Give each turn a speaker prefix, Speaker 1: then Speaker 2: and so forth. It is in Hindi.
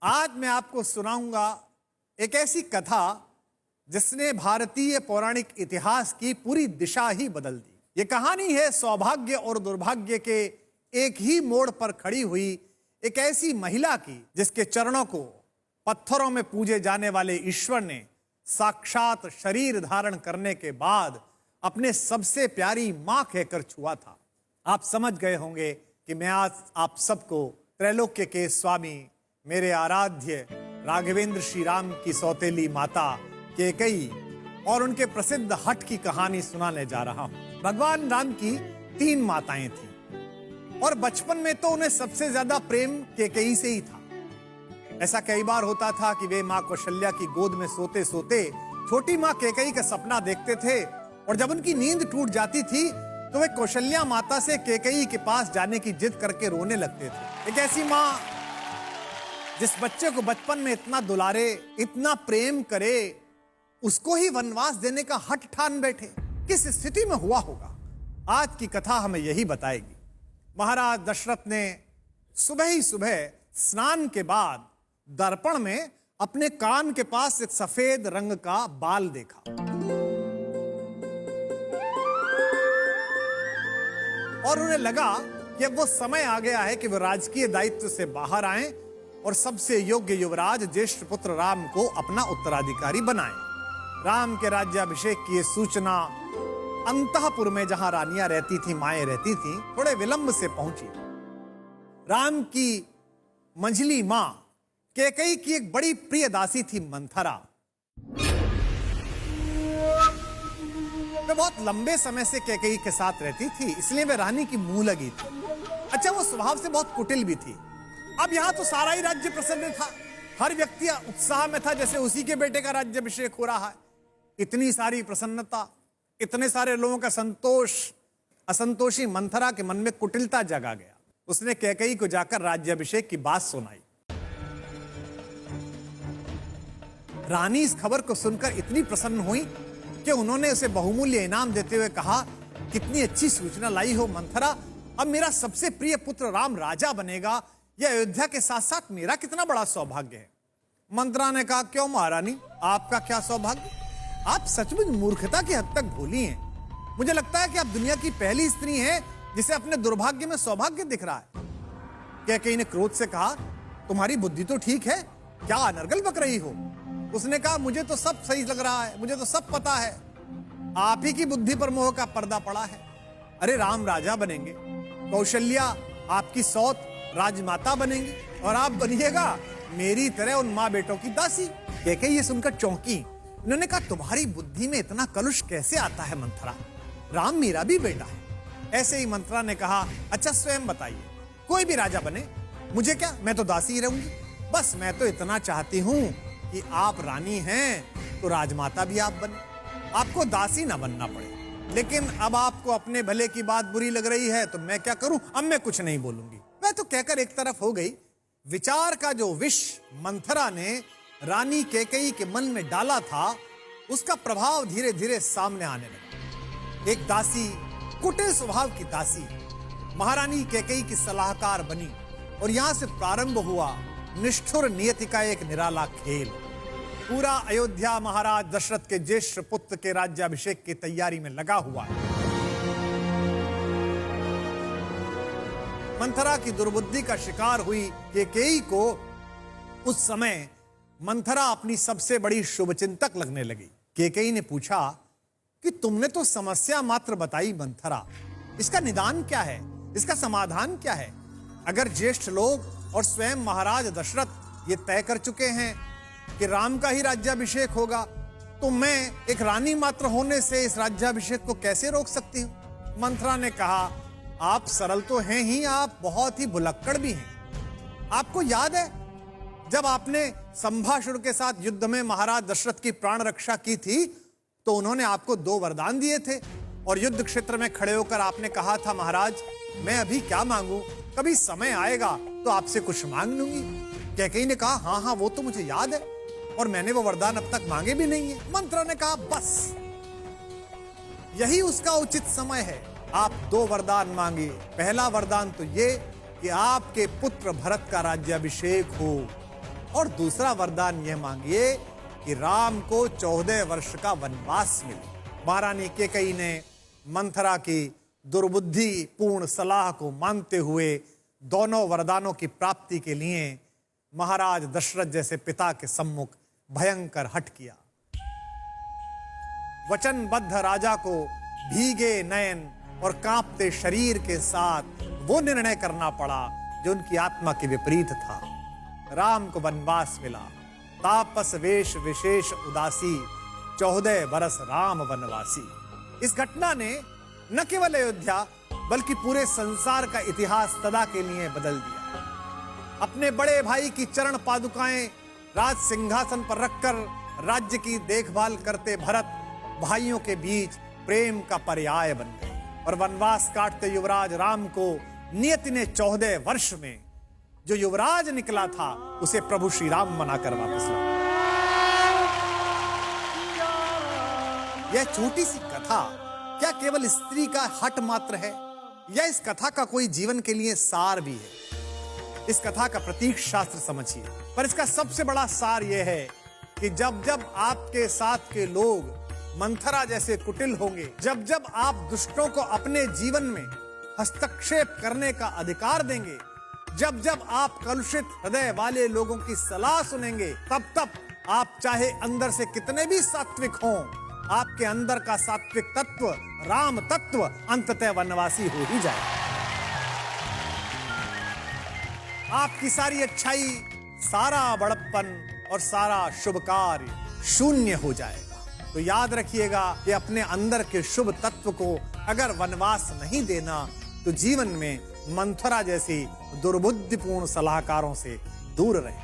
Speaker 1: आज मैं आपको सुनाऊंगा एक ऐसी कथा जिसने भारतीय पौराणिक इतिहास की पूरी दिशा ही बदल दी। ये कहानी है सौभाग्य और दुर्भाग्य के एक ही मोड़ पर खड़ी हुई एक ऐसी महिला की जिसके चरणों को पत्थरों में पूजे जाने वाले ईश्वर ने साक्षात शरीर धारण करने के बाद अपने सबसे प्यारी मां कहकर छुआ था। आप समझ गए होंगे कि मैं आज आप सबको त्रैलोक्य के स्वामी मेरे आराध्य राघवेंद्र श्री राम की सौतेली माता कैकेयी और उनके प्रसिद्ध हठ की कहानी सुनाने जा रहा हूं। भगवान राम की 3 माताएं थीं और बचपन में तो उन्हें सबसे ज्यादा प्रेम कैकेयी से ही था। ऐसा कई बार होता था कि वे मां कौशल्या की गोद में सोते सोते छोटी मां कैकेयी का सपना देखते थे और जब उनकी नींद टूट जाती थी तो वे कौशल्या माता से कैकेयी के पास जाने की जिद करके रोने लगते थे। एक ऐसी मां जिस बच्चे को बचपन में इतना दुलारे, इतना प्रेम करे, उसको ही वनवास देने का हठ ठान बैठे, किस स्थिति में हुआ होगा। आज की कथा हमें यही बताएगी। महाराज दशरथ ने सुबह ही सुबह स्नान के बाद दर्पण में अपने कान के पास एक सफेद रंग का बाल देखा और उन्हें लगा कि अब वो समय आ गया है कि वो राजकीय दायित्व से बाहर आएं और सबसे योग्य युवराज ज्येष्ठ पुत्र राम को अपना उत्तराधिकारी बनाएं। राम के राज्याभिषेक की सूचना अंतःपुर में जहां रानियां रहती थी, माएं रहती थी, थोड़े विलंब से पहुंची। राम की मंझली मां कैकेयी की एक बड़ी प्रिय दासी थी मंथरा। वे बहुत लंबे समय से कैकेयी के साथ रहती थी, इसलिए वे रानी की मुंह लगी थी। अच्छा, वो स्वभाव से बहुत कुटिल भी थी। अब यहां तो सारा ही राज्य प्रसन्न था, हर व्यक्ति उत्साह में था जैसे उसी के बेटे का राज्याभिषेक हो रहा है। इतनी सारी प्रसन्नता, इतने सारे लोगों का संतोष, असंतोषी मंथरा के मन में कुटिलता जगा गया। उसने कैकेयी को जाकर राज्याभिषेक की बात सुनाई। रानी इस खबर को सुनकर इतनी प्रसन्न हुई कि उन्होंने उसे बहुमूल्य इनाम देते हुए कहा, कितनी अच्छी सूचना लाई हो मंथरा, अब मेरा सबसे प्रिय पुत्र राम राजा बनेगा। यह अयोध्या के साथ साथ मेरा कितना बड़ा सौभाग्य है। मंथरा ने कहा, क्यों महारानी, आपका क्या सौभाग्य? आप सचमुच मूर्खता की हद तक भोली हैं। मुझे लगता है कि आप दुनिया की पहली स्त्री हैं जिसे अपने दुर्भाग्य में सौभाग्य दिख रहा है। कैकेयी ने क्रोध से कहा, तुम्हारी बुद्धि तो ठीक है, क्या अनर्गल बक रही हो? उसने कहा, मुझे तो सब सही लग रहा है, मुझे तो सब पता है, आप ही की बुद्धि पर मोह का पर्दा पड़ा है। अरे राम राजा बनेंगे, कौशल्या आपकी सौत राजमाता बनेंगी और आप बनिएगा मेरी तरह उन माँ बेटों की दासी। कैकेयी ये सुनकर चौंकी। उन्होंने कहा, तुम्हारी बुद्धि में इतना कलुष कैसे आता है मंथरा? राम मेरा भी बेटा है। ऐसे ही मंथरा ने कहा, अच्छा स्वयं बताइए, कोई भी राजा बने, मुझे क्या, मैं तो दासी ही रहूंगी। बस मैं तो इतना चाहती हूं कि आप रानी हैं तो राजमाता भी आप बने, आपको दासी ना बनना पड़े। लेकिन अब आपको अपने भले की बात बुरी लग रही है तो मैं क्या करूं, अब मैं कुछ नहीं बोलूंगी। मैं तो कहकर एक तरफ हो गई। विचार का जो विष मंथरा ने रानी कैकेयी के मन में डाला था, उसका प्रभाव धीरे धीरे सामने आने लगा। एक दासी, कुटिल स्वभाव की दासी, महारानी कैकेयी की सलाहकार बनी और यहां से प्रारंभ हुआ निष्ठुर नियति का एक निराला खेल। पूरा अयोध्या महाराज दशरथ के ज्येष्ठ पुत्र के राज्याभिषेक की तैयारी में लगा हुआ है। मंथरा की दुर्बुद्धि का शिकार हुई कैकेयी को उस समय मंथरा अपनी सबसे बड़ी शुभचिंतक लगने लगी। कैकेयी ने पूछा कि तुमने तो समस्या मात्र बताई मंथरा, इसका निदान क्या है, इसका समाधान क्या है? अगर ज्येष्ठ लोग और स्वयं महाराज दशरथ ये तय कर चुके हैं कि राम का ही राज्याभिषेक होगा, तो मैं एक रानी मात्र होने से इस राज्याभिषेक को कैसे रोक सकती हूं? मंथरा ने कहा, आप सरल तो हैं ही, आप बहुत ही भुलक्कड़ भी हैं। आपको याद है जब आपने संभासुर के साथ युद्ध में महाराज दशरथ की प्राण रक्षा की थी तो उन्होंने आपको 2 वरदान दिए थे और युद्ध क्षेत्र में खड़े होकर आपने कहा था, महाराज मैं अभी क्या मांगू, कभी समय आएगा तो आपसे कुछ मांग लूंगी। कैकेयी ने कहा, हाँ हाँ वो तो मुझे याद है और मैंने वो वरदान अब तक मांगे भी नहीं है। मंथरा ने कहा, बस यही उसका उचित समय है, आप 2 वरदान मांगिए। पहला वरदान तो ये कि आपके पुत्र भरत का राज्याभिषेक हो और दूसरा वरदान यह मांगिए कि राम को 14 वर्ष का वनवास मिले। महारानी कैकेयी ने मंथरा की दुर्बुद्धि पूर्ण सलाह को मानते हुए दोनों वरदानों की प्राप्ति के लिए महाराज दशरथ जैसे पिता के सम्मुख भयंकर हठ किया। वचनबद्ध राजा को भीगे नयन और कांपते शरीर के साथ वो निर्णय करना पड़ा जो उनकी आत्मा के विपरीत था। राम को वनवास मिला, तापस वेश विशेष उदासी, 14 बरस राम वनवासी। इस घटना ने न केवल अयोध्या बल्कि पूरे संसार का इतिहास सदा के लिए बदल दिया। अपने बड़े भाई की चरण पादुकाएं राज सिंहासन पर रखकर राज्य की देखभाल करते भरत भाइयों के बीच प्रेम का पर्याय बन गए और वनवास काटते युवराज राम को नियति ने 14 वर्ष में जो युवराज निकला था उसे प्रभु श्री राम बनाकर वापस लाया। यह छोटी सी कथा क्या केवल स्त्री का हट मात्र है या इस कथा का कोई जीवन के लिए सार भी है? इस कथा का प्रतीक शास्त्र समझिए, पर इसका सबसे बड़ा सार यह है कि जब जब आपके साथ के लोग मंथरा जैसे कुटिल होंगे, जब जब आप दुष्टों को अपने जीवन में हस्तक्षेप करने का अधिकार देंगे, जब जब आप कलुषित हृदय वाले लोगों की सलाह सुनेंगे, तब तब आप चाहे अंदर से कितने भी सात्विक हों, आपके अंदर का सात्विक तत्व राम तत्व अंततः वनवासी हो ही जाएगा। आपकी सारी अच्छाई, सारा बड़प्पन और सारा शुभ कार्य शून्य हो जाएगा। तो याद रखिएगा कि अपने अंदर के शुभ तत्व को अगर वनवास नहीं देना तो जीवन में मंथरा जैसी दुर्बुद्धिपूर्ण सलाहकारों से दूर रहें।